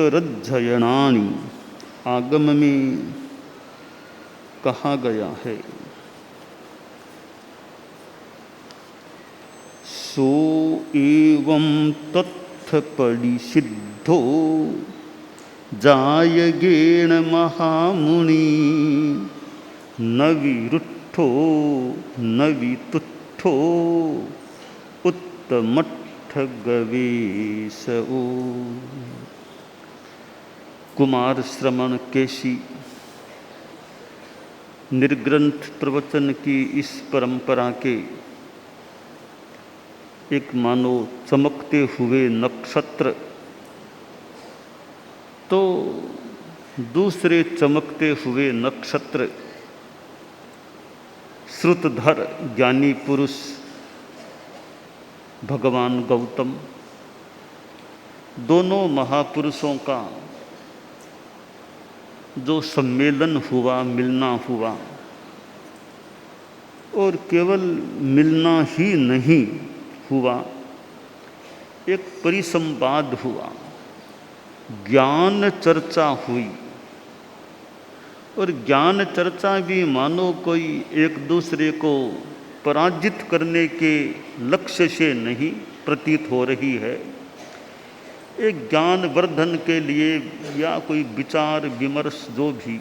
उत्तरज्जयणानि आगम में कहा गया है। सो एवं तत्थ परिसिद्धो जायगेण महामुनि न विरुद्धो न वितुद्धो उत्तमट्ठ गवेशओ। कुमार श्रमण केशी निर्ग्रंथ प्रवचन की इस परंपरा के एक मानो चमकते हुए नक्षत्र तो दूसरे चमकते हुए नक्षत्र श्रुतधर ज्ञानी पुरुष भगवान गौतम, दोनों महापुरुषों का जो सम्मेलन हुआ, मिलना हुआ, और केवल मिलना ही नहीं हुआ, एक परिसंवाद हुआ, ज्ञान चर्चा हुई। और ज्ञान चर्चा भी मानो कोई एक दूसरे को पराजित करने के लक्ष्य से नहीं प्रतीत हो रही है। एक ज्ञान वर्धन के लिए या कोई विचार विमर्श जो भी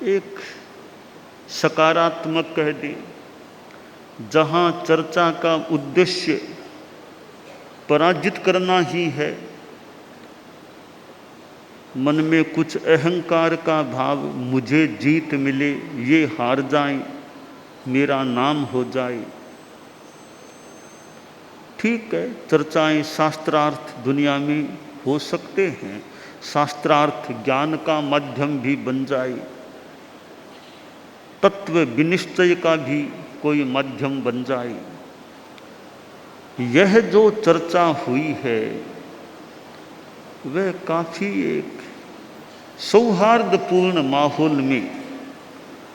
एक सकारात्मक कह दे, जहाँ चर्चा का उद्देश्य पराजित करना ही है, मन में कुछ अहंकार का भाव, मुझे जीत मिले, ये हार जाए, मेरा नाम हो जाए। ठीक है, चर्चाएं शास्त्रार्थ दुनिया में हो सकते हैं, शास्त्रार्थ ज्ञान का माध्यम भी बन जाए, तत्व विनिश्चय का भी कोई माध्यम बन जाए। यह जो चर्चा हुई है वह काफी एक सौहार्दपूर्ण माहौल में,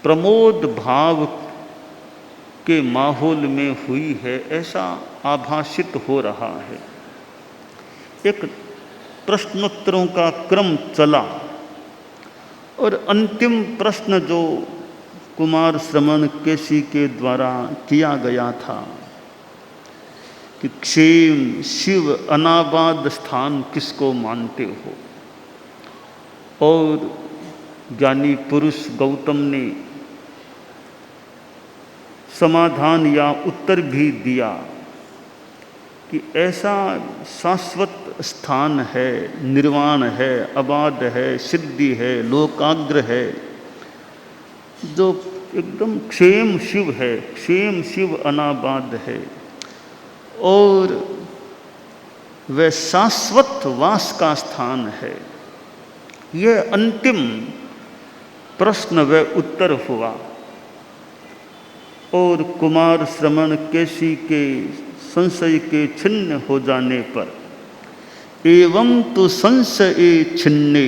प्रमोद भाव के माहौल में हुई है, ऐसा आभासित हो रहा है। एक प्रश्नोत्तरों का क्रम चला और अंतिम प्रश्न जो कुमार श्रमण केशी के द्वारा किया गया था कि क्षेम शिव अनाबाद स्थान किसको मानते हो, और ज्ञानी पुरुष गौतम ने समाधान या उत्तर भी दिया कि ऐसा शाश्वत स्थान है, निर्वाण है, अबाध है, सिद्धि है, लोकाग्र है, जो एकदम क्षेम शिव है, क्षेम शिव अनाबाद है, और वह शाश्वत वास का स्थान है। यह अंतिम प्रश्न व उत्तर हुआ। और कुमार श्रमण केशी के संशय के छिन्न हो जाने पर, एवं तो संशय छिन्ने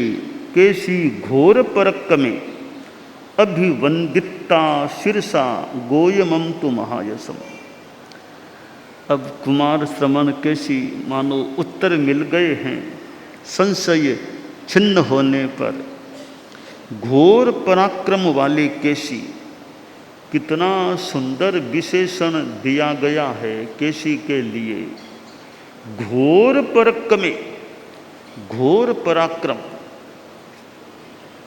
केशी घोर परक में अभिवंदिता शिरसा गोयमम तु महायशम। अब कुमार श्रमण केशी मानो उत्तर मिल गए हैं। संशय छिन्न होने पर घोर पराक्रम वाले केशी, कितना सुंदर विशेषण दिया गया है केशी के लिए। घोर पराक्रम, घोर पराक्रम,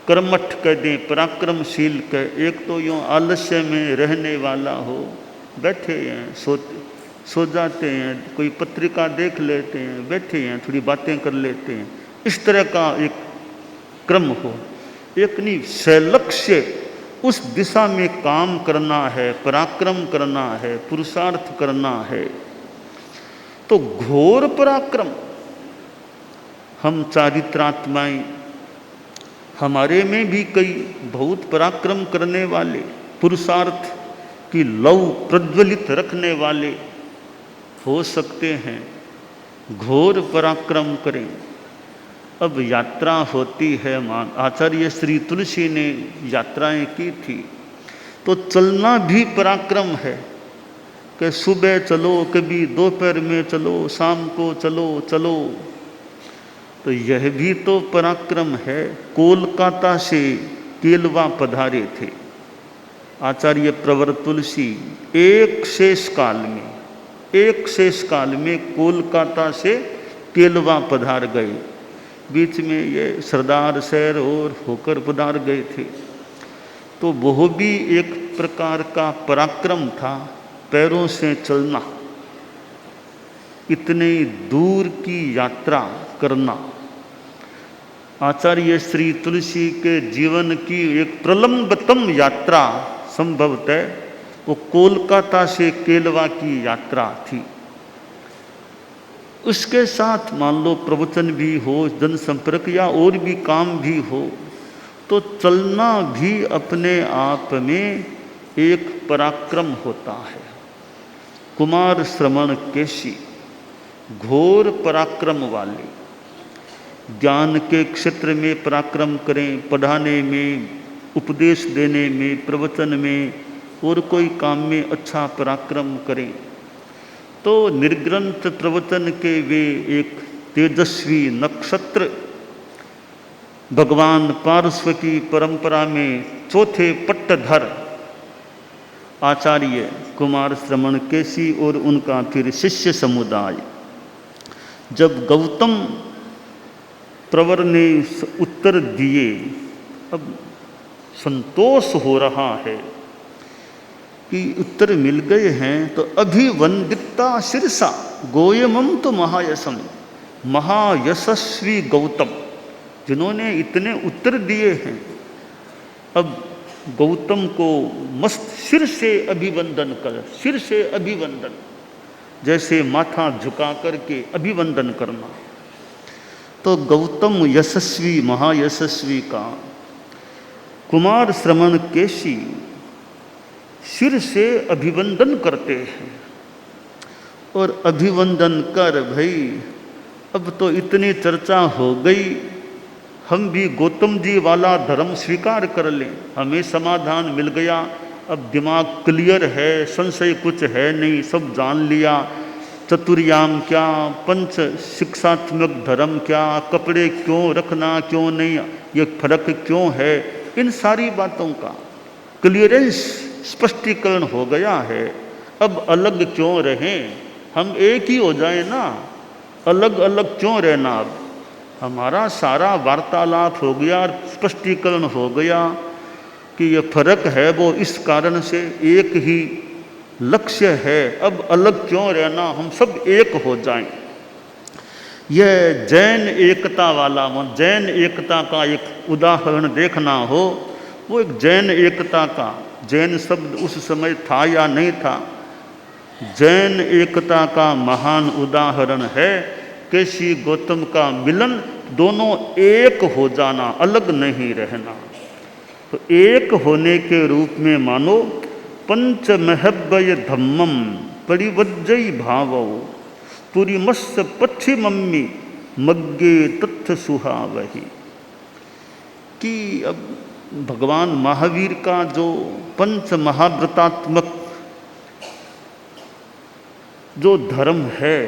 कर्मठ कह दें, पराक्रमशील कह। एक तो यूँ आलस्य में रहने वाला हो, बैठे हैं, सो जाते हैं, कोई पत्रिका देख लेते हैं, बैठे हैं, थोड़ी बातें कर लेते हैं, इस तरह का एक क्रम हो। एक नहीं, सलक्ष्य उस दिशा में काम करना है, पराक्रम करना है, पुरुषार्थ करना है। तो घोर पराक्रम, हम चारित्रात्माएं, हमारे में भी कई बहुत पराक्रम करने वाले, पुरुषार्थ की लौ प्रज्वलित रखने वाले हो सकते हैं, घोर पराक्रम करें। अब यात्रा होती है, मान आचार्य श्री तुलसी ने यात्राएं की थी, तो चलना भी पराक्रम है कि सुबह चलो, कभी दोपहर में चलो, शाम को चलो। तो यह भी तो पराक्रम है। कोलकाता से केलवा पधारे थे आचार्य प्रवर तुलसी एक शेष काल में कोलकाता से केलवा पधार गए। बीच में ये सरदार शहर और होकर पधार गए थे। तो वह भी एक प्रकार का पराक्रम था, पैरों से चलना, इतने दूर की यात्रा करना। आचार्य श्री तुलसी के जीवन की एक प्रलंबतम यात्रा संभवतः वो कोलकाता से केलवा की यात्रा थी। उसके साथ मान लो प्रवचन भी हो, जनसंपर्क या और भी काम भी हो, तो चलना भी अपने आप में एक पराक्रम होता है। कुमार श्रवण केशी घोर पराक्रम वाले, ज्ञान के क्षेत्र में पराक्रम करें, पढ़ाने में, उपदेश देने में, प्रवचन में और कोई काम में अच्छा पराक्रम करें, तो निर्ग्रंथ प्रवचन के वे एक तेजस्वी नक्षत्र, भगवान पार्श्व की परंपरा में चौथे पट्टधर आचार्य कुमार श्रवण केशी और उनका फिर शिष्य समुदाय। जब गौतम प्रवर ने उत्तर दिए, अब संतोष हो रहा है कि उत्तर मिल गए हैं, तो अभिवंदिता शिरसा गोयमम तो महायशम, महायशस्वी गौतम जिन्होंने इतने उत्तर दिए हैं, अब गौतम को मस्त सिर से अभिवंदन कर, सिर से अभिवंदन, जैसे माथा झुका करके अभिवंदन करना। तो गौतम यशस्वी महायशस्वी का कुमार श्रवण केशी सिर से अभिवंदन करते हैं। और अभिवंदन कर भाई अब तो इतनी चर्चा हो गई, हम भी गौतम जी वाला धर्म स्वीकार कर लें, हमें समाधान मिल गया, अब दिमाग क्लियर है, संशय कुछ है नहीं, सब जान लिया। चतुर्याम क्या, पंच शिक्षात्मक धर्म क्या, कपड़े क्यों रखना क्यों नहीं, ये फर्क क्यों है, इन सारी बातों का क्लियरेंस स्पष्टीकरण हो गया है। अब अलग क्यों रहें, हम एक ही हो जाए ना, अलग अलग क्यों रहना। अब हमारा सारा वार्तालाप हो गया, स्पष्टीकरण हो गया कि ये फर्क है वो इस कारण से, एक ही लक्ष्य है, अब अलग क्यों रहना, हम सब एक हो जाएं। यह जैन एकता वाला, जैन एकता का एक उदाहरण देखना हो, वो एक जैन एकता का, जैन शब्द उस समय था या नहीं था, जैन एकता का महान उदाहरण है केशी गौतम का मिलन, दोनों एक हो जाना, अलग नहीं रहना। तो एक होने के रूप में मानो पंचमहब्बय धम्मम परिवज्जयी भावो पुरीमस्य पश्चिमम्मी मग्गे तत्थ सुहावही। कि अब भगवान महावीर का जो पंच महाव्रतात्मक जो धर्म है,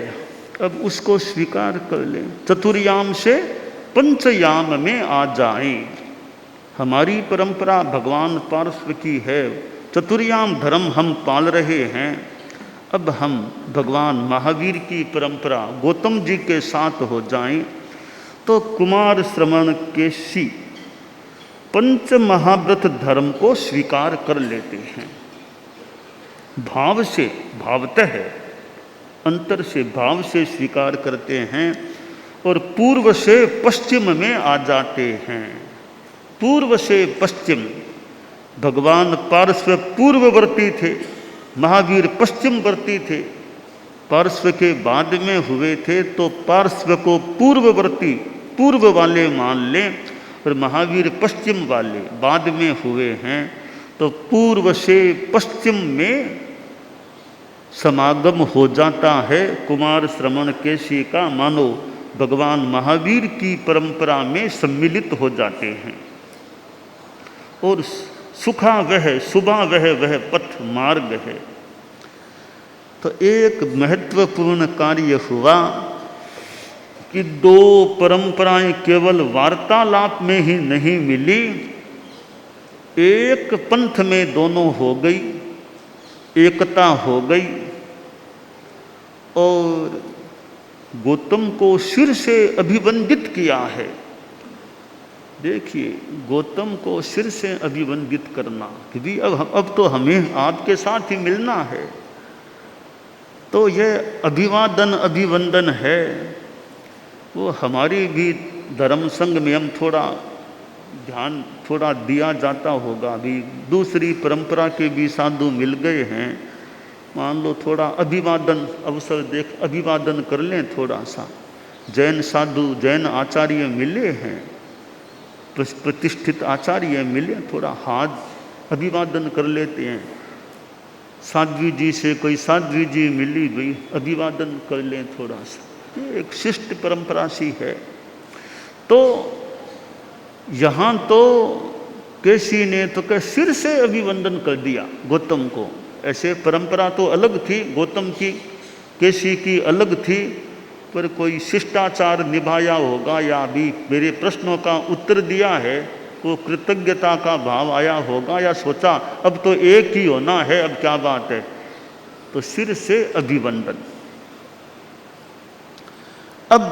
अब उसको स्वीकार कर लें, चतुर्याम से पंचयाम में आ जाएं। हमारी परंपरा भगवान पार्श्व की है, चतुर्याम धर्म हम पाल रहे हैं, अब हम भगवान महावीर की परंपरा गौतम जी के साथ हो जाएं। तो कुमार श्रवण केशी पंच महाव्रत धर्म को स्वीकार कर लेते हैं, भाव से, भावतः अंतर से, भाव से स्वीकार करते हैं और पूर्व से पश्चिम में आ जाते हैं। पूर्व से पश्चिम, भगवान पार्श्व पूर्ववर्ती थे, महावीर पश्चिमवर्ती थे, पार्श्व के बाद में हुए थे तो पार्श्व को पूर्ववर्ती, पूर्व वाले मान लें, और महावीर पश्चिम वाले बाद में हुए हैं। तो पूर्व से पश्चिम में समागम हो जाता है कुमार श्रवण केशी का, मानो भगवान महावीर की परंपरा में सम्मिलित हो जाते हैं। और सुखा वह सुबह वह पथ मार्ग है। तो एक महत्वपूर्ण कार्य हुआ कि दो परंपराएं केवल वार्तालाप में ही नहीं मिली, एक पंथ में दोनों हो गई, एकता हो गई। और गौतम को सिर से अभिवंदित किया है। देखिए, गौतम को सिर से अभिवंदित करना कि भी अब तो हमें आपके साथ ही मिलना है, तो यह अभिवादन अभिवंदन है। वो हमारी भी धर्म संघ में हम थोड़ा ध्यान थोड़ा दिया जाता होगा। अभी दूसरी परंपरा के भी साधु मिल गए हैं, मान लो थोड़ा अभिवादन अवसर देख अभिवादन कर लें थोड़ा सा। जैन साधु जैन आचार्य मिले हैं, प्रतिष्ठित आचार्य मिले, थोड़ा हाथ अभिवादन कर लेते हैं। साध्वी जी से कोई साध्वी जी मिली, भाई अभिवादन कर लें थोड़ा सा। ये एक शिष्ट परंपरा सी है। तो यहाँ तो केसी ने तो क्या सिर से अभिवंदन कर दिया गौतम को। ऐसे परंपरा तो अलग थी, गौतम की केसी की अलग थी, पर कोई शिष्टाचार निभाया होगा या भी मेरे प्रश्नों का उत्तर दिया है, को कृतज्ञता का भाव आया होगा, या सोचा अब तो एक ही होना है, अब क्या बात है, तो सिर से अभिवंदन। अब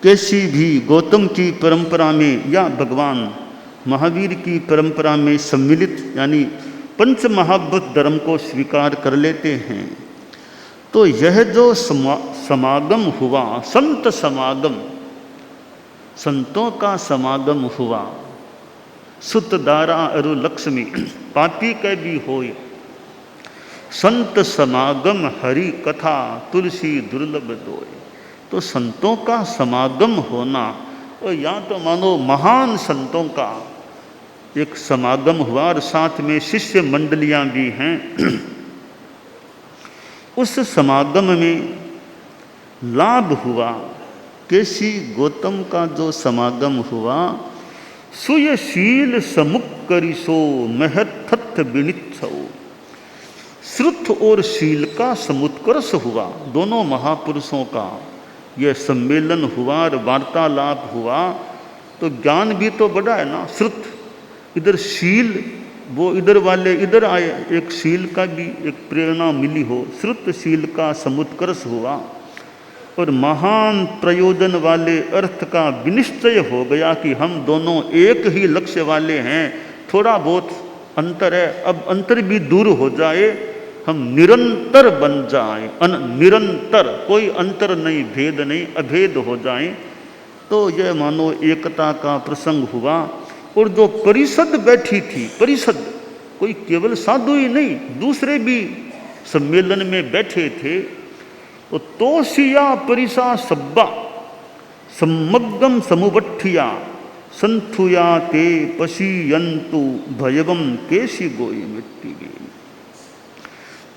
केसी भी गौतम की परंपरा में या भगवान महावीर की परंपरा में सम्मिलित यानी पंच महाभूत धर्म को स्वीकार कर लेते हैं। तो यह जो समागम हुआ, संत समागम, संतों का समागम हुआ, सुत दारा अरु लक्ष्मी पापी के भी होय, संत समागम हरि कथा तुलसी दुर्लभ दोय। तो संतों का समागम होना, और यहाँ तो मानो महान संतों का एक समागम हुआ और साथ में शिष्य मंडलियाँ भी हैं। उस समागम में लाभ हुआ, केसी गौतम का जो समागम हुआ, सुयशील समुख करिसो महत्थ विनित्सो। श्रुत और शील का समुत्कर्ष हुआ, दोनों महापुरुषों का यह सम्मेलन हुआ और वार्तालाप हुआ। तो ज्ञान भी तो बड़ा है ना, श्रुत इधर शील, वो इधर वाले इधर आए, एक शील का भी एक प्रेरणा मिली हो, श्रुत शील का समुत्कर्ष हुआ। और महान प्रयोजन वाले अर्थ का विनिश्चय हो गया कि हम दोनों एक ही लक्ष्य वाले हैं। थोड़ा बहुत अंतर है, अब अंतर भी दूर हो जाए, हम निरंतर बन जाएं, निरंतर, कोई अंतर नहीं, भेद नहीं, अभेद हो जाएं। तो यह मानो एकता का प्रसंग हुआ। और जो परिषद बैठी थी, परिषद कोई केवल साधु ही नहीं, दूसरे भी सम्मेलन में बैठे थे। तो तोषिया परिसा सब्बा सम्मग्गम समुबट्ठिया संथुया ते पशीयंतु भयवम केशी गोई मिट्टी गे।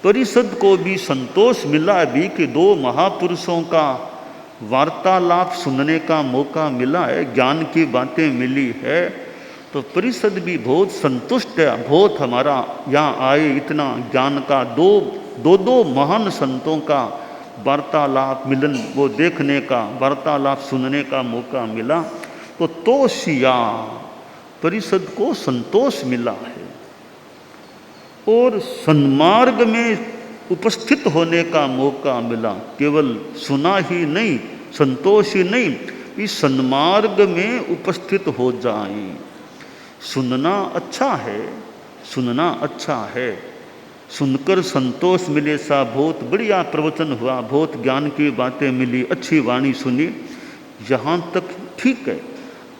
परिषद को भी संतोष मिला अभी कि दो महापुरुषों का वार्तालाप सुनने का मौका मिला है, ज्ञान की बातें मिली है। तो परिषद भी बहुत संतुष्ट है, बहुत हमारा यहाँ आए इतना ज्ञान का, दो महान संतों का वार्तालाप मिलन वो देखने का, वार्तालाप सुनने का मौका मिला। तो तोषिया परिषद को संतोष मिला है। और सन्मार्ग में उपस्थित होने का मौका मिला, केवल सुना ही नहीं, संतोष ही नहीं, इस सन्मार्ग में उपस्थित हो जाएं। सुनना अच्छा है, सुनना अच्छा है, सुनकर संतोष मिले सा बहुत बढ़िया प्रवचन हुआ, बहुत ज्ञान की बातें मिली, अच्छी वाणी सुनी, यहाँ तक ठीक है।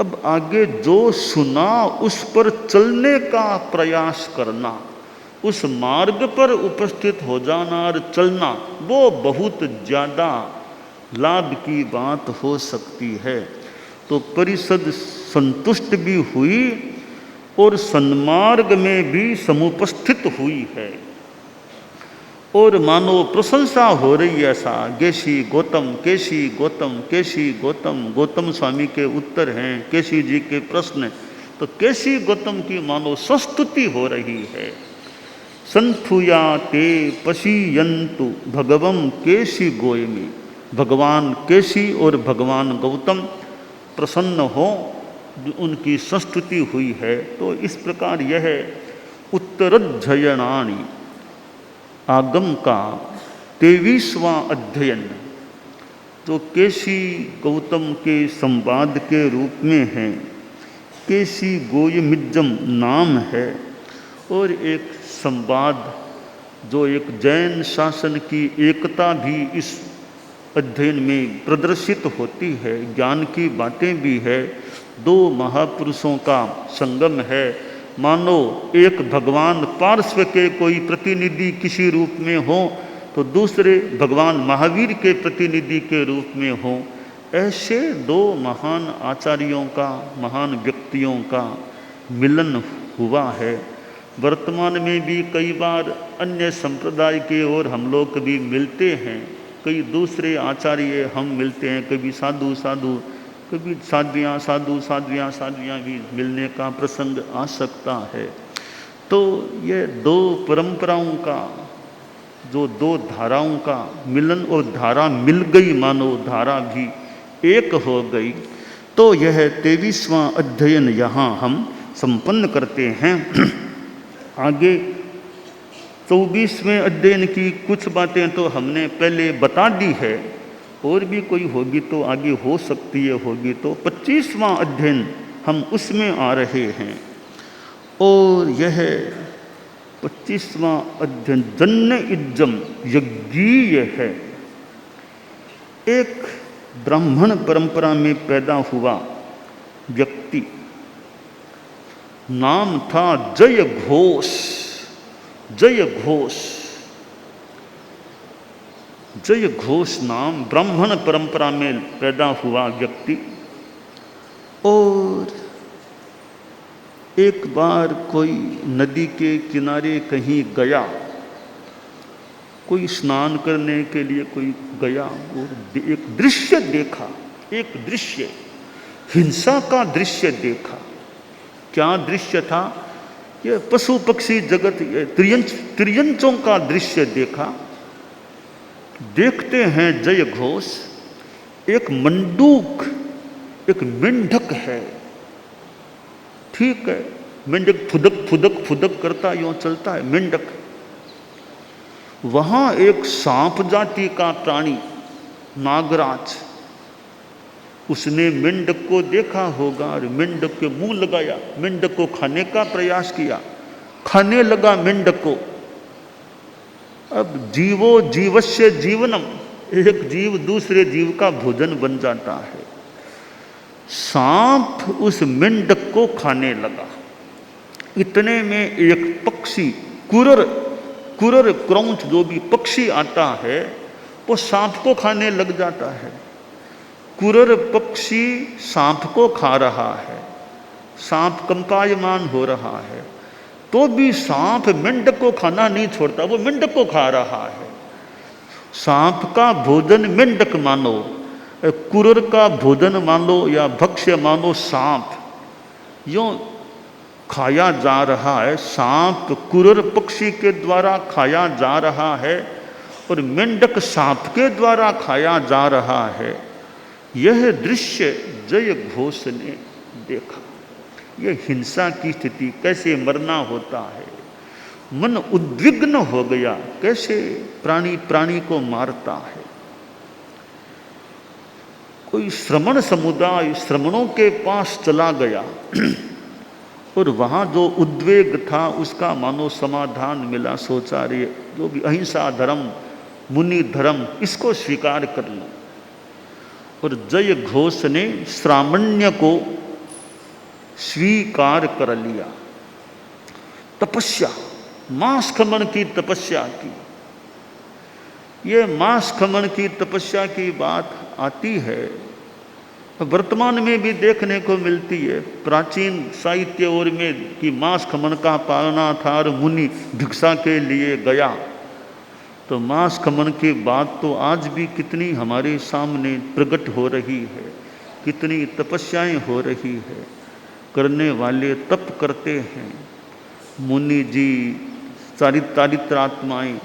अब आगे जो सुना उस पर चलने का प्रयास करना, उस मार्ग पर उपस्थित हो जाना और चलना, वो बहुत ज़्यादा लाभ की बात हो सकती है। तो परिषद संतुष्ट भी हुई और सन्मार्ग में भी समुपस्थित हुई है। और मानो प्रशंसा हो रही है ऐसा, केसी गौतम, केसी गौतम, केसी गौतम। गौतम स्वामी के उत्तर हैं, केसी जी के प्रश्न, तो केसी गौतम की मानो संस्तुति हो रही है। संथुया ते पशीयंतु भगवम केसी गोयमी। भगवान केशी और भगवान गौतम प्रसन्न हो, उनकी संस्तुति हुई है। तो इस प्रकार यह उत्तरध्ययनानि आगम का 23वां अध्ययन जो केशी गौतम के संवाद के रूप में है। केशी गोयमिज्जम नाम है और एक संवाद जो एक जैन शासन की एकता भी इस अध्ययन में प्रदर्शित होती है। ज्ञान की बातें भी है, दो महापुरुषों का संगम है। मानो एक भगवान पार्श्व के कोई प्रतिनिधि किसी रूप में हो तो दूसरे भगवान महावीर के प्रतिनिधि के रूप में हो। ऐसे दो महान आचार्यों का, महान व्यक्तियों का मिलन हुआ है। वर्तमान में भी कई बार अन्य संप्रदाय के और हम लोग कभी मिलते हैं, कई दूसरे आचार्य हम मिलते हैं, कभी साधु साधु, कभी साध्वियाँ साधु साध्वियाँ भी मिलने का प्रसंग आ सकता है। तो ये दो परंपराओं का, जो दो धाराओं का मिलन, और धारा मिल गई, मानो धारा भी एक हो गई। तो यह 23वां अध्ययन यहाँ हम संपन्न करते हैं। आगे 24वें अध्ययन की कुछ बातें तो हमने पहले बता दी है, और भी कोई होगी तो आगे हो सकती है होगी। तो 25वां अध्ययन हम उसमें आ रहे हैं, और यह 25वां अध्ययन जन्य इज्जम यज्ञीय है। एक ब्राह्मण परंपरा में पैदा हुआ व्यक्ति, नाम था जय घोष। जय घोष, जय घोष नाम, ब्राह्मण परंपरा में पैदा हुआ व्यक्ति। और एक बार कोई नदी के किनारे कहीं गया, कोई स्नान करने के लिए कोई गया, और एक दृश्य देखा, एक दृश्य, हिंसा का दृश्य देखा। क्या दृश्य था? यह पशु पक्षी जगत, त्रियंचों का दृश्य देखा। देखते हैं जय घोष, एक मंडूक, एक मेंढक है, ठीक है, मेंढक फुदक फुदक फुदक करता यूं चलता है मेंढक। वहां एक सांप जाति का प्राणी, नागराज, उसने मेंढक को देखा होगा और मेंढक के मुंह लगाया, मेंढक को खाने का प्रयास किया, खाने लगा मेंढक को। अब जीवो जीवस्य जीवनम, एक जीव दूसरे जीव का भोजन बन जाता है। सांप उस मेंढक को खाने लगा। इतने में एक पक्षी, कुरर, कुरर क्रौंच जो भी पक्षी आता है वो सांप को खाने लग जाता है। कुरर पक्षी सांप को खा रहा है, सांप कंपायमान हो रहा है, तो भी सांप मेंढक को खाना नहीं छोड़ता, वो मेंढक को खा रहा है। सांप का भोजन मेंढक मानो, कुरर का भोजन मानो या भक्ष्य मानो सांप, यूं खाया जा रहा है। सांप कुरर पक्षी के द्वारा खाया जा रहा है और मेंढक सांप के द्वारा खाया जा रहा है। यह दृश्य जय घोष ने देखा। यह हिंसा की स्थिति, कैसे मरना होता है। मन उद्विग्न हो गया, कैसे प्राणी प्राणी को मारता है। कोई श्रमण समुदाय श्रमणों के पास चला गया और वहाँ जो उद्वेग था उसका मानो समाधान मिला। सोचा रे जो भी अहिंसा धर्म, मुनि धर्म, इसको स्वीकार कर लो। और जय घोष ने श्रामण्य को स्वीकार कर लिया। तपस्या, मांस खमन की तपस्या की। ये मांस खमन की तपस्या की बात आती है, वर्तमान में भी देखने को मिलती है। प्राचीन साहित्य और में कि मांस खमन का पालना था और मुनि भिक्षा के लिए गया, तो मांस खमन की बात तो आज भी कितनी हमारे सामने प्रकट हो रही है, कितनी तपस्याएं हो रही है। करने वाले तप करते हैं, मुनि जी, चारित्रात्माएं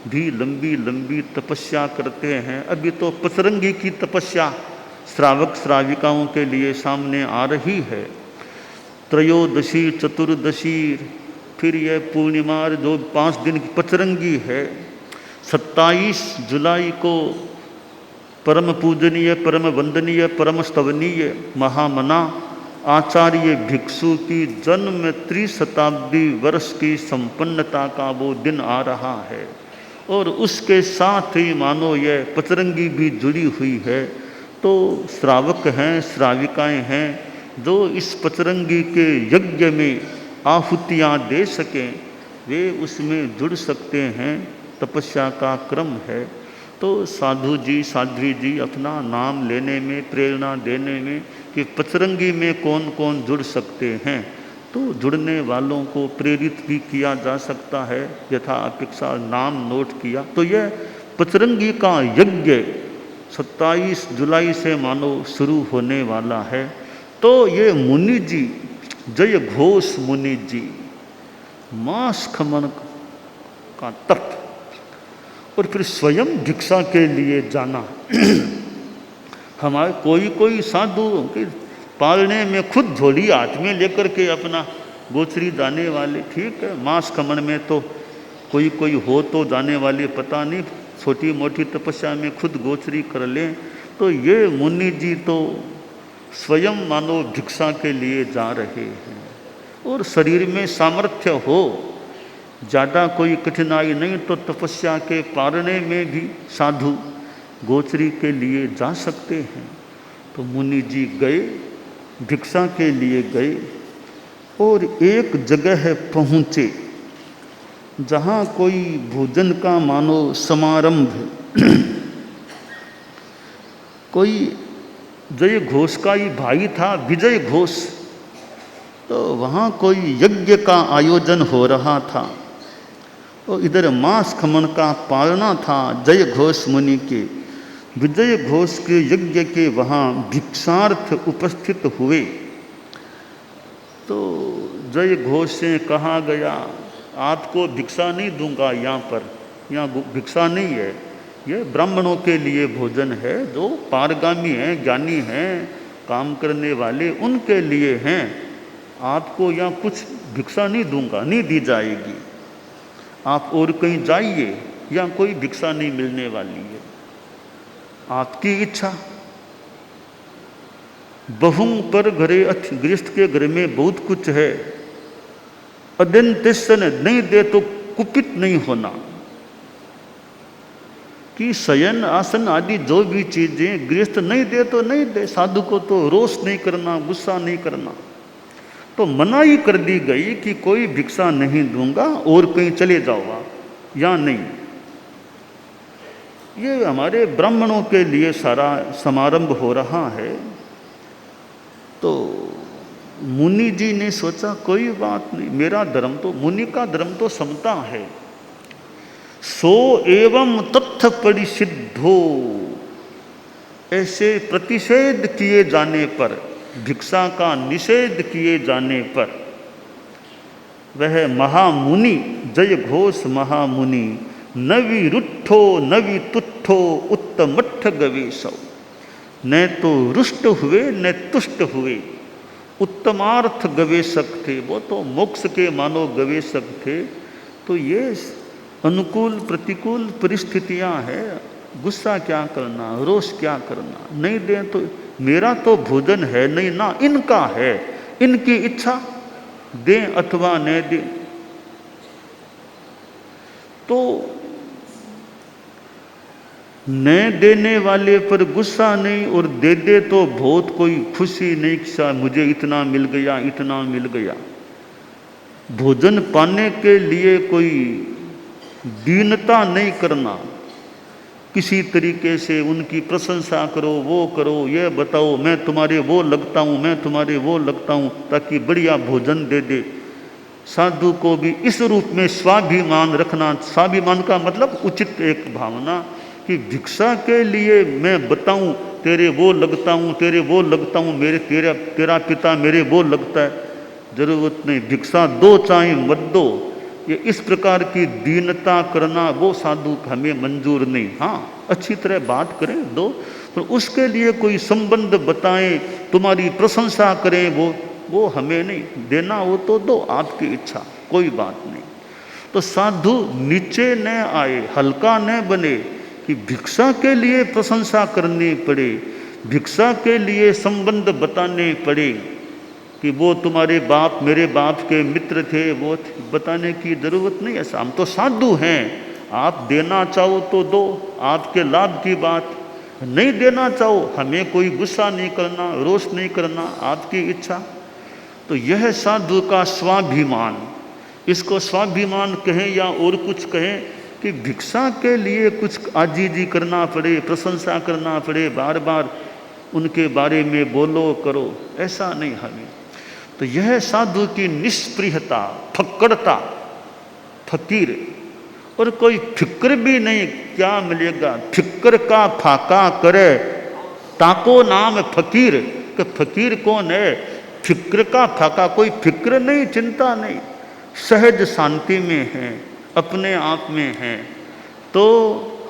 भी लंबी लंबी तपस्या करते हैं। अभी तो पचरंगी की तपस्या श्रावक श्राविकाओं के लिए सामने आ रही है। त्रयोदशी चतुर्दशी, फिर यह पूर्णिमा जो 5 दिन की पचरंगी है। 27 जुलाई को परम पूजनीय, परम वंदनीय, परम स्तवनीय महामना आचार्य भिक्षु की जन्म त्रिशताब्दी वर्ष की संपन्नता का वो दिन आ रहा है। और उसके साथ ही मानो यह पचरंगी भी जुड़ी हुई है। तो श्रावक हैं, श्राविकाएं हैं जो इस पचरंगी के यज्ञ में आहुतियाँ दे सकें, वे उसमें जुड़ सकते हैं। तपस्या का क्रम है। तो साधु जी, साध्वी जी अपना नाम लेने में, प्रेरणा देने में कि पचरंगी में कौन कौन जुड़ सकते हैं, तो जुड़ने वालों को प्रेरित भी किया जा सकता है। यथा अपेक्षा नाम नोट किया। तो यह पचरंगी का यज्ञ 27 जुलाई से मानो शुरू होने वाला है। तो ये मुनि जी, जय घोष मुनि जी, मास खमन का तप और फिर स्वयं भिक्षा के लिए जाना। हमारे कोई साधु के पालने में खुद झोली हाथ में लेकर के अपना गोचरी जाने वाले, ठीक है। मास खमन में तो कोई हो तो जाने वाले, पता नहीं, छोटी मोटी तपस्या में खुद गोचरी कर लें। तो ये मुनि जी तो स्वयं मानो भिक्षा के लिए जा रहे हैं। और शरीर में सामर्थ्य हो, ज़्यादा कोई कठिनाई नहीं, तो तपस्या के पारने में भी साधु गोचरी के लिए जा सकते हैं। तो मुनि जी गए, भिक्षा के लिए गए और एक जगह पहुँचे जहाँ कोई भोजन का मानो समारंभ कोई जय घोष का ही भाई था, विजय घोष। तो वहाँ कोई यज्ञ का आयोजन हो रहा था और इधर मास खमन का पालना था जय घोष मुनि के। विजय घोष के यज्ञ के वहाँ भिक्षार्थ उपस्थित हुए। तो जय घोष से कहा गया, आपको भिक्षा नहीं दूंगा, यहाँ भिक्षा नहीं है, यह ब्राह्मणों के लिए भोजन है, जो पारगामी हैं, ज्ञानी हैं, काम करने वाले, उनके लिए हैं। आपको यहाँ कुछ भिक्षा नहीं दूंगा, नहीं दी जाएगी। आप और कहीं जाइए, यहाँ कोई भिक्षा नहीं मिलने वाली है, आपकी इच्छा। बहुं पर घरे अथ, गृहस्थ के घर में बहुत कुछ है। अदंत्यसन, नहीं दे तो कुपित नहीं होना कि शयन आसन आदि जो भी चीजें गृहस्थ नहीं दे तो नहीं दे। साधु को तो रोष नहीं करना, गुस्सा नहीं करना। तो मनाही कर दी गई कि कोई भिक्षा नहीं दूंगा और कहीं चले जाओ, या नहीं। ये हमारे ब्राह्मणों के लिए सारा समारंभ हो रहा है। तो मुनि जी ने सोचा कोई बात नहीं, मेरा धर्म तो, मुनि का धर्म तो समता है। सो एवं तत्थ परिसिद्धो, ऐसे प्रतिषेध किए जाने पर, भिक्षा का निषेध किए जाने पर, वह महामुनि जय घोष महामुनि न विरुद्धो न वितुष्ठो उत्तमठ गवेशौ, न तो रुष्ट हुए न तुष्ट हुए, उत्तमार्थ गवेशक थे। वो तो मोक्ष के मानो गवेशक थे। तो ये अनुकूल प्रतिकूल परिस्थितियां हैं, गुस्सा क्या करना, रोष क्या करना। नहीं दें तो, मेरा तो भोजन है नहीं ना, इनका है, इनकी इच्छा, दें अथवा न दें। तो न देने वाले पर गुस्सा नहीं, और दे दे तो बहुत कोई खुशी नहीं कि मुझे इतना मिल गया, इतना मिल गया। भोजन पाने के लिए कोई दीनता नहीं करना, किसी तरीके से उनकी प्रशंसा करो, वो करो, ये बताओ मैं तुम्हारे वो लगता हूँ, मैं तुम्हारे वो लगता हूँ, ताकि बढ़िया भोजन दे दे। साधु को भी इस रूप में स्वाभिमान रखना। स्वाभिमान का मतलब उचित एक भावना कि भिक्षा के लिए मैं बताऊं तेरे वो लगता हूँ, तेरे वो लगता हूँ, मेरे तेरा पिता मेरे वो लगता है, जरूरत नहीं। भिक्षा दो चाहे मत दो, ये इस प्रकार की दीनता करना वो साधु हमें मंजूर नहीं। हाँ, अच्छी तरह बात करें दो, पर उसके लिए कोई संबंध बताएं, तुम्हारी प्रशंसा करें, वो हमें नहीं। देना हो तो दो, आपकी इच्छा, कोई बात नहीं। तो साधु नीचे न आए, हल्का न बने कि भिक्षा के लिए प्रशंसा करनी पड़े, भिक्षा के लिए संबंध बताने पड़े कि वो तुम्हारे बाप मेरे बाप के मित्र थे, वो बताने की ज़रूरत नहीं है। हम तो साधु हैं, आप देना चाहो तो दो, आपके लाभ की बात। नहीं देना चाहो, हमें कोई गुस्सा नहीं करना, रोष नहीं करना, आपकी इच्छा। तो यह साधु का स्वाभिमान, इसको स्वाभिमान कहें या और कुछ कहें, कि भिक्षा के लिए कुछ आजीजी करना पड़े, प्रशंसा करना पड़े, बार बार उनके बारे में बोलो करो, ऐसा नहीं हमें। तो यह साधु की निष्प्रियता, फक्कड़ता, फकीर, और कोई फिक्र भी नहीं, क्या मिलेगा, फिक्र का फाका करे ताको नाम फकीर। कि फकीर कौन है, फिक्र का फाका, कोई फिक्र नहीं, चिंता नहीं, सहज शांति में है, अपने आप में है। तो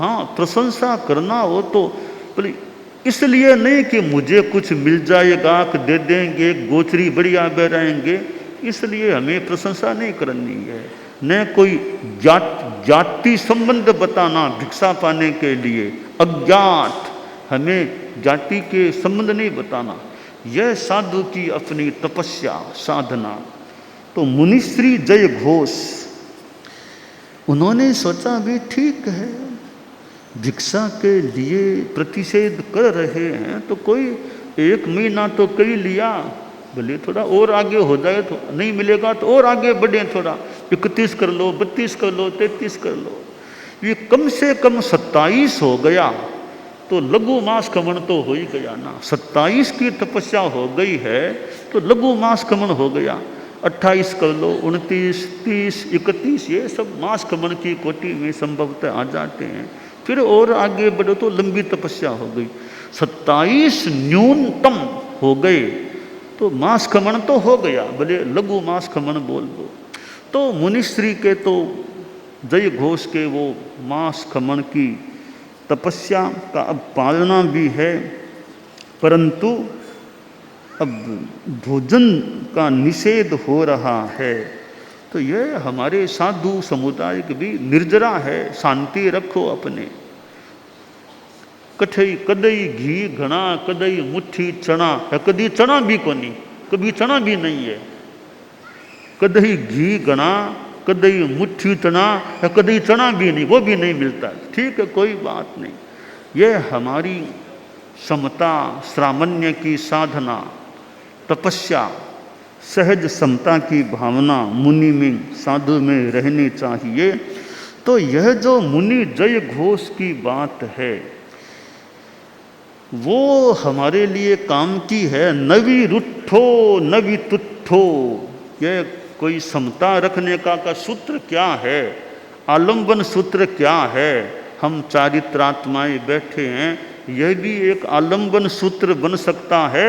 हाँ, प्रशंसा करना हो तो इसलिए नहीं कि मुझे कुछ मिल जाएगा कि दे देंगे, गोचरी बढ़िया बहराएंगे, इसलिए हमें प्रशंसा नहीं करनी है। न कोई जाति संबंध बताना भिक्षा पाने के लिए, अज्ञात, हमें जाति के संबंध नहीं बताना। यह साधु की अपनी तपस्या साधना। तो मुनिश्री जय घोष, उन्होंने सोचा भी ठीक है, भिक्षा के लिए प्रतिषेध कर रहे हैं तो कोई 1 महीना तो कई लिया, भले थोड़ा और आगे हो जाए, तो नहीं मिलेगा तो और आगे बढ़े, थोड़ा 31 कर लो, 32 कर लो, 33 कर लो। ये कम से कम 27 हो गया तो लघु मास खमन तो हो ही गया ना। 27 की तपस्या हो गई है तो लघु मास खमन हो गया। 28 कर लो, 29, 30, 31, ये सब मास खमन की कोटि में संभवतः आ जाते हैं। फिर और आगे बढ़ो तो लंबी तपस्या हो गई। 27 न्यूनतम हो गए तो मास खमन तो हो गया, भले लघु मास खमन बोल दो। तो मुनिश्री के तो जय घोष के वो मास खमन की तपस्या का अब पालना भी है, परंतु अब भोजन का निषेध हो रहा है। तो यह हमारे साधु समुदाय की भी निर्जरा है, शांति रखो अपने। कठई कदई घी घना, कदई मुट्ठी चना, कदी चना भी कोनी, कभी चना भी नहीं है। कदई घी घना, कदई मुट्ठी चना, कदई चना भी नहीं, वो भी नहीं मिलता। ठीक है, कोई बात नहीं। यह हमारी समता, सामान्य की साधना, तपस्या, सहज समता की भावना मुनि में, साधु में रहनी चाहिए। तो यह जो मुनि जय घोष की बात है वो हमारे लिए काम की है। नवी रुट्ठो नवी तुट्ठो, यह कोई समता रखने का सूत्र क्या है, आलंबन सूत्र क्या है। हम चारित्रात्माएं बैठे हैं, यह भी एक आलंबन सूत्र बन सकता है।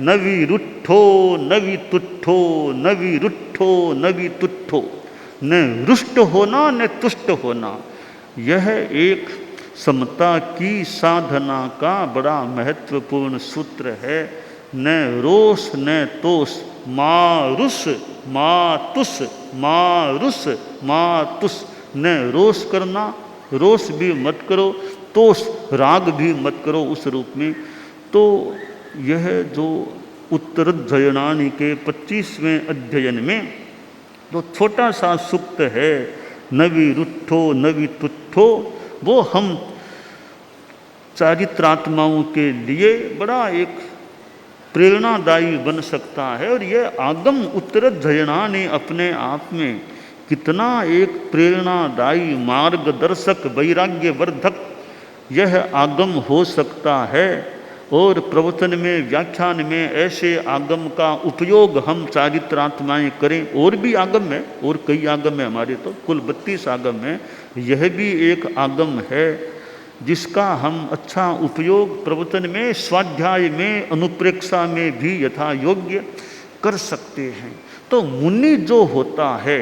नवी रुट्ठो नवी तुट्ठो, नवी रुट्ठो नवी तुट्ठो, न रुष्ट होना न तुष्ट होना। यह एक समता की साधना का बड़ा महत्वपूर्ण सूत्र है। न रोष न तोष, मारुष मातुष, मारुष मातुष, न रोष करना, रोष भी मत करो, तोष राग भी मत करो उस रूप में। तो यह जो उत्तराध्ययनानि के 25वें अध्ययन में जो छोटा सा सूक्त है, नवी रुट्ठो नवी तुट्ठो, वो हम चारित्रात्माओं के लिए बड़ा एक प्रेरणादायी बन सकता है। और यह आगम उत्तराध्ययनानि अपने आप में कितना एक प्रेरणादायी, मार्गदर्शक, वैराग्यवर्धक यह आगम हो सकता है। और प्रवचन में, व्याख्यान में ऐसे आगम का उपयोग हम चारित्रात्माएं करें। और भी आगम है, और कई आगम है हमारे, तो कुल 32 आगम है। यह भी एक आगम है जिसका हम अच्छा उपयोग प्रवचन में, स्वाध्याय में, अनुप्रेक्षा में भी यथा योग्य कर सकते हैं। तो मुनि जो होता है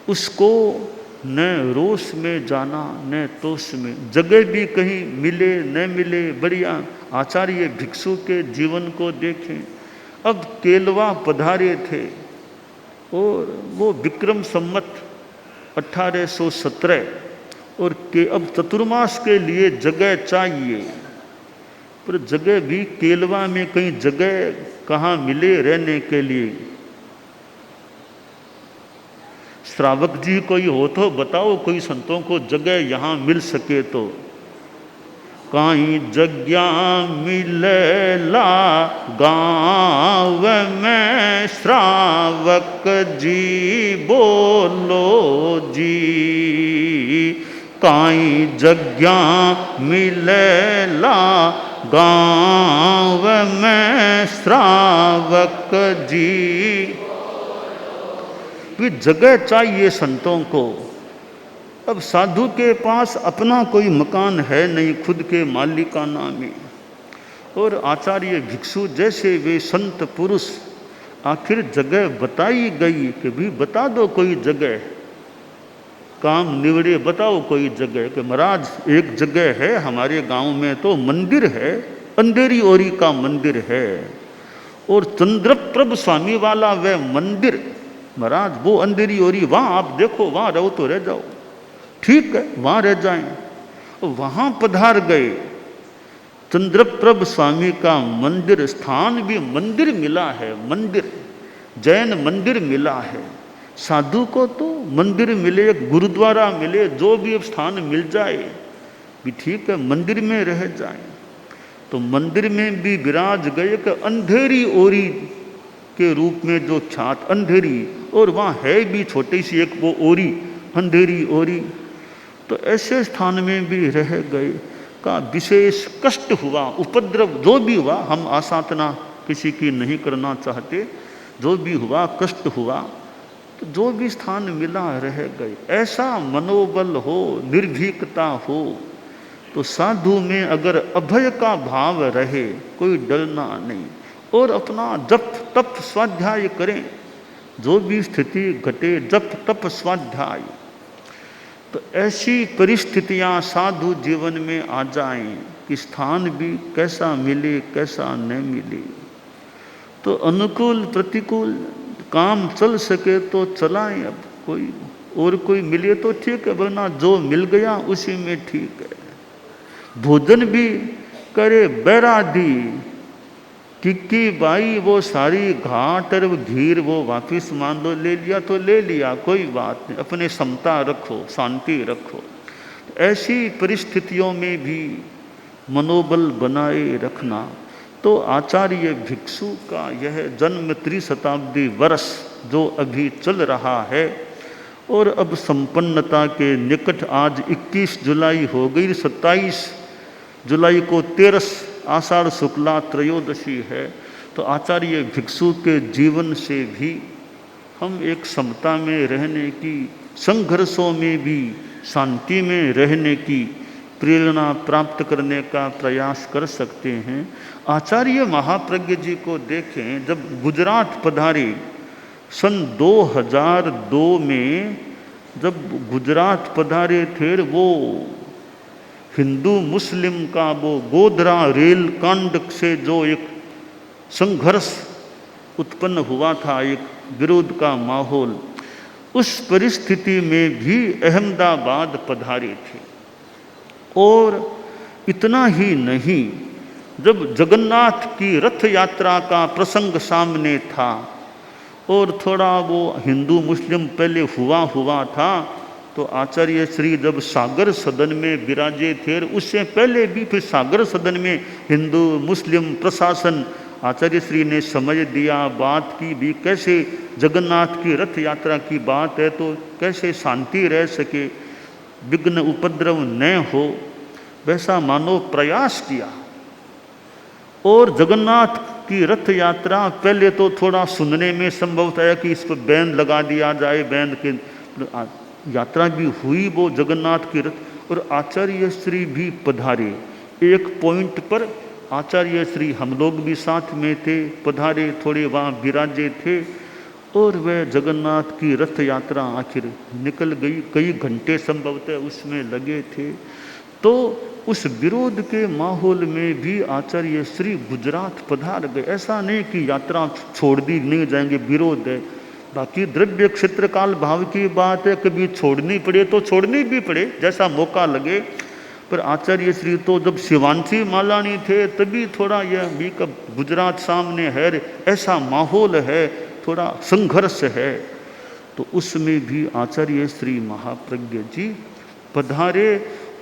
उसको न रोष में जाना न तोष में, जगह भी कहीं मिले न मिले बढ़िया। आचार्य भिक्षु के जीवन को देखें, अब केलवा पधारे थे और वो विक्रम संवत 1817 और के अब चतुर्मास के लिए जगह चाहिए, पर जगह भी केलवा में कहीं जगह कहाँ मिले रहने के लिए। श्रावक जी कोई हो तो बताओ, कोई संतों को जगह यहाँ मिल सके तो। कहीं जगह मिलेला गाँव में श्रावक जी बोलो जी, कहीं जगह मिलेला गाँव में श्रावक जी। भी जगह चाहिए संतों को। अब साधु के पास अपना कोई मकान है नहीं, खुद के मालिकाना में, और आचार्य भिक्षु जैसे वे संत पुरुष, आखिर जगह बताई गई कि भी बता दो कोई जगह, काम निवड़े बताओ कोई जगह। कि महाराज एक जगह है हमारे गांव में तो मंदिर है, अंधेरी ओरी का मंदिर है, और चंद्रप्रभ स्वामी वाला वह मंदिर, महाराज वो अंधेरी ओरी वहाँ आप देखो, वहाँ रहो तो रह जाओ, ठीक है वहाँ रह जाएं। वहाँ पधार गए, चंद्रप्रभ स्वामी का मंदिर, स्थान भी मंदिर मिला है, मंदिर जैन मंदिर मिला है। साधु को तो मंदिर मिले, गुरुद्वारा मिले, जो भी अब स्थान मिल जाए भी ठीक है, मंदिर में रह जाए। तो मंदिर में भी विराज गए कि अंधेरी ओरी के रूप में जो ख्यात अंधेरी, और वहाँ है भी छोटी सी एक वो ओरी, अंधेरी ओरी। तो ऐसे स्थान में भी रह गए का विशेष कष्ट हुआ, उपद्रव जो भी हुआ, हम आसाधना किसी की नहीं करना चाहते, जो भी हुआ कष्ट हुआ, तो जो भी स्थान मिला रह गए। ऐसा मनोबल हो, निर्भीकता हो, तो साधु में अगर अभय का भाव रहे, कोई डरना नहीं, और अपना जप तप स्वाध्याय करें, जो भी स्थिति घटे जप तप स्वाध्याय। तो ऐसी परिस्थितियां साधु जीवन में आ जाएं कि स्थान भी कैसा मिले कैसा न मिले, तो अनुकूल प्रतिकूल काम चल सके तो चलाएं। अब कोई और कोई मिले तो ठीक है, वरना जो मिल गया उसी में ठीक है। भोजन भी करे बैरादी, टिक्की बाई वो सारी घाट और घीर वो वापिस मान लो, ले लिया तो ले लिया, कोई बात नहीं, अपने समता रखो, शांति रखो। ऐसी परिस्थितियों में भी मनोबल बनाए रखना। तो आचार्य भिक्षु का यह जन्म त्रिशताब्दी वर्ष जो अभी चल रहा है, और अब संपन्नता के निकट, आज 21 जुलाई हो गई, 27 जुलाई को 13 आषाढ़ शुक्ला त्रयोदशी है। तो आचार्य भिक्षु के जीवन से भी हम एक समता में रहने की, संघर्षों में भी शांति में रहने की प्रेरणा प्राप्त करने का प्रयास कर सकते हैं। आचार्य महाप्रज्ञ जी को देखें, जब गुजरात पधारे सन 2002 में, जब गुजरात पधारे थे, वो हिंदू मुस्लिम का वो गोधरा रेल कांड से जो एक संघर्ष उत्पन्न हुआ था, एक विरोध का माहौल, उस परिस्थिति में भी अहमदाबाद पधारे थे। और इतना ही नहीं, जब जगन्नाथ की रथ यात्रा का प्रसंग सामने था और थोड़ा वो हिंदू मुस्लिम पहले हुआ था, तो आचार्य श्री जब सागर सदन में विराजे थे, उससे पहले भी फिर सागर सदन में हिंदू मुस्लिम प्रशासन, आचार्य श्री ने समझ दिया, बात की भी कैसे जगन्नाथ की रथ यात्रा की बात है तो कैसे शांति रह सके, विघ्न उपद्रव न हो, वैसा मानो प्रयास किया। और जगन्नाथ की रथ यात्रा पहले तो थोड़ा सुनने में संभव था कि इस पर बैन लगा दिया जाए, बैन के यात्रा भी हुई वो जगन्नाथ की रथ, और आचार्य श्री भी पधारे। एक पॉइंट पर आचार्य श्री, हम लोग भी साथ में थे, पधारे, थोड़े वहाँ विराजे थे, और वह जगन्नाथ की रथ यात्रा आखिर निकल गई। कई घंटे संभवतः उसमें लगे थे। तो उस विरोध के माहौल में भी आचार्य श्री गुजरात पधार गए। ऐसा नहीं कि यात्रा छोड़ दी नहीं जाएंगे, विरोध है। बाकी द्रव्य क्षेत्र काल भाव की बात है, कभी छोड़नी पड़े तो छोड़नी भी पड़े, जैसा मौका लगे। पर आचार्य श्री तो जब शिवांशी मालानी थे तभी थोड़ा यह भी कब गुजरात सामने है, ऐसा माहौल है, थोड़ा संघर्ष है। तो उसमें भी आचार्य श्री महाप्रज्ञ जी पधारे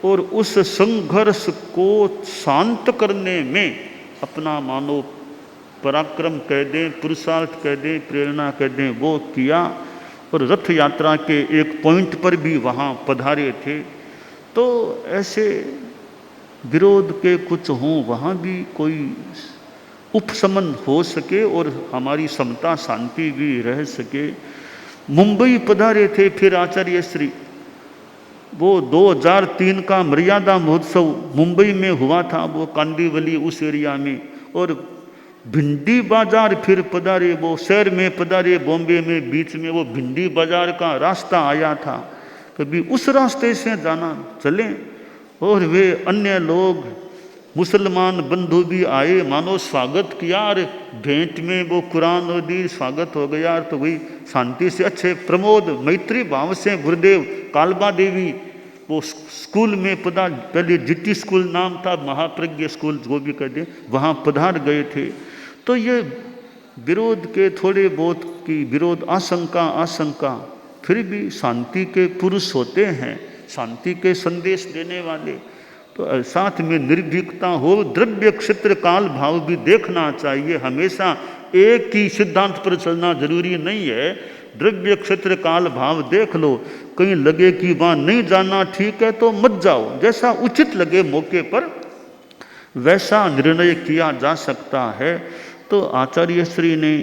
और उस संघर्ष को शांत करने में अपना मानो पराक्रम कह दें, पुरुषार्थ कह दें, प्रेरणा कह दें, वो किया। और रथ यात्रा के एक पॉइंट पर भी वहाँ पधारे थे। तो ऐसे विरोध के कुछ हों, वहाँ भी कोई उपशमन हो सके और हमारी समता शांति भी रह सके। मुंबई पधारे थे फिर आचार्य श्री। वो 2003 का मर्यादा महोत्सव मुंबई में हुआ था, वो कांदीवली उस एरिया में। और भिंडी बाजार फिर पधारे, वो शहर में पधारे, बॉम्बे में। बीच में वो भिंडी बाजार का रास्ता आया था, कभी उस रास्ते से जाना चलें। और वे अन्य लोग मुसलमान बंधु भी आए, मानो स्वागत किया। और भेंट में वो कुरान और दी, स्वागत हो गया। तो वही शांति से अच्छे प्रमोद मैत्री भाव से गुरुदेव कालबा देवी वो स्कूल में पधार, पहले जीटी स्कूल नाम था, महाप्रज्ञ स्कूल जो भी कहते, वहाँ पधार गए थे। तो ये विरोध के थोड़े बहुत की विरोध आशंका फिर भी शांति के पुरुष होते हैं, शांति के संदेश देने वाले। तो साथ में निर्भीकता हो, द्रव्य क्षेत्र काल भाव भी देखना चाहिए। हमेशा एक ही सिद्धांत पर चलना जरूरी नहीं है। द्रव्य क्षेत्र काल भाव देख लो, कहीं लगे कि वहाँ नहीं जाना ठीक है तो मत जाओ, जैसा उचित लगे मौके पर वैसा निर्णय किया जा सकता है। तो आचार्य श्री ने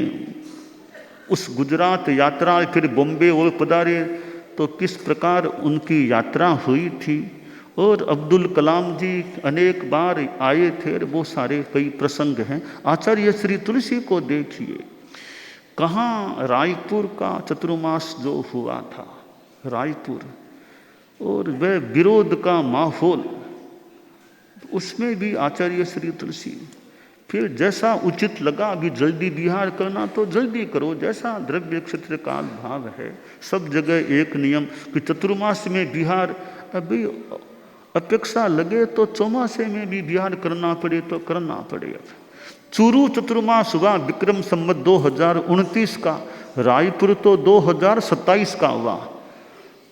उस गुजरात यात्रा फिर बॉम्बे और पधारे, तो किस प्रकार उनकी यात्रा हुई थी। और अब्दुल कलाम जी अनेक बार आए थे, वो सारे कई प्रसंग हैं। आचार्य श्री तुलसी को देखिए, कहाँ रायपुर का चतुर्मास जो हुआ था, रायपुर, और वह विरोध का माहौल, उसमें भी आचार्य श्री तुलसी। फिर जैसा उचित लगा, अभी जल्दी विहार करना तो जल्दी करो, जैसा द्रव्य क्षेत्र काल भाव है। सब जगह एक नियम कि चतुर्मास में विहार, अभी अपेक्षा लगे तो चौमासे में भी विहार करना पड़े तो करना पड़ेगा। चूरू चतुर्मास हुआ विक्रम संवत 2029 का, रायपुर तो 2027 का हुआ।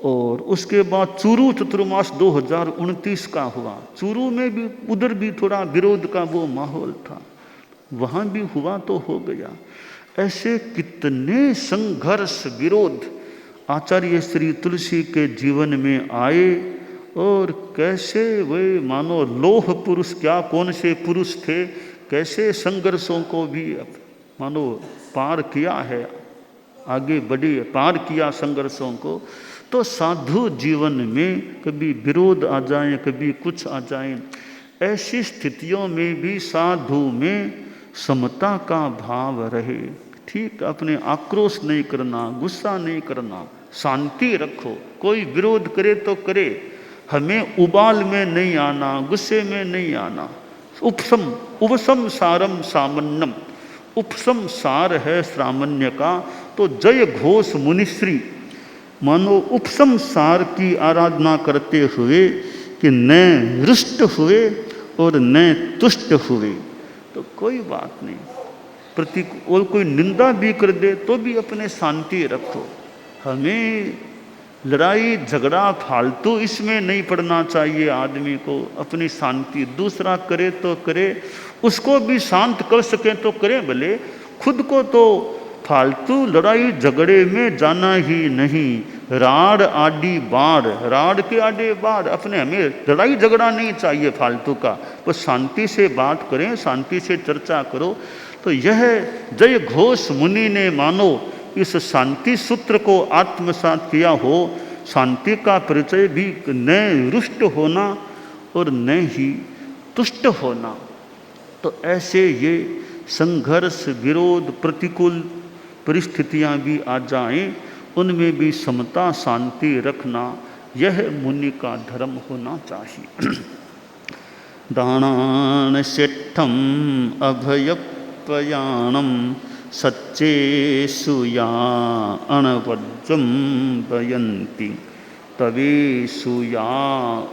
और उसके बाद चूरू चतुर्मास 2029 का हुआ। चूरू में भी उधर भी थोड़ा विरोध का वो माहौल था, वहाँ भी हुआ तो हो गया। ऐसे कितने संघर्ष विरोध आचार्य श्री तुलसी के जीवन में आए, और कैसे वे मानो लोह पुरुष, क्या कौन से पुरुष थे, कैसे संघर्षों को भी मानो पार किया है, आगे बढ़े, पार किया संघर्षों को। तो साधु जीवन में कभी विरोध आ जाए, कभी कुछ आ जाए, ऐसी स्थितियों में भी साधु में समता का भाव रहे। ठीक, अपने आक्रोश नहीं करना, गुस्सा नहीं करना, शांति रखो। कोई विरोध करे तो करे, हमें उबाल में नहीं आना, गुस्से में नहीं आना। उपसम सारम सामन्यम, उपसम सार है सामान्य का। तो जय घोष मुनिश्री, मानो उपसम सार की आराधना करते हुए कि न रुष्ट हुए और न तुष्ट हुए, तो कोई बात नहीं। और कोई निंदा भी कर दे तो भी अपने शांति रखो। हमें लड़ाई झगड़ा फालतू इसमें नहीं पड़ना चाहिए आदमी को। अपनी शांति, दूसरा करे तो करे, उसको भी शांत कर सके तो करे भले, खुद को तो फालतू लड़ाई झगड़े में जाना ही नहीं। राड़ आडी बाढ़, राड़ के आडे बाढ़, अपने हमें लड़ाई झगड़ा नहीं चाहिए फालतू का। बस शांति से बात करें, शांति से चर्चा करो। तो यह जय घोष मुनि ने मानो इस शांति सूत्र को आत्मसात किया हो। शांति का परिचय भी न रुष्ट होना और न ही तुष्ट होना। तो ऐसे ये संघर्ष, विरोध, प्रतिकूल परिस्थितियां भी आ जाएं, उनमें भी समता शांति रखना, यह मुनि का धर्म होना चाहिए। दानान सेठम अभयपयाणम सच्चेषु या अणवज्रम बयंती तवेषु या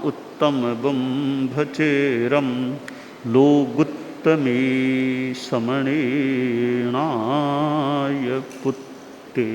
उत्तमं भचेरम लोगुत्तमे समणेनाय पुत्ते।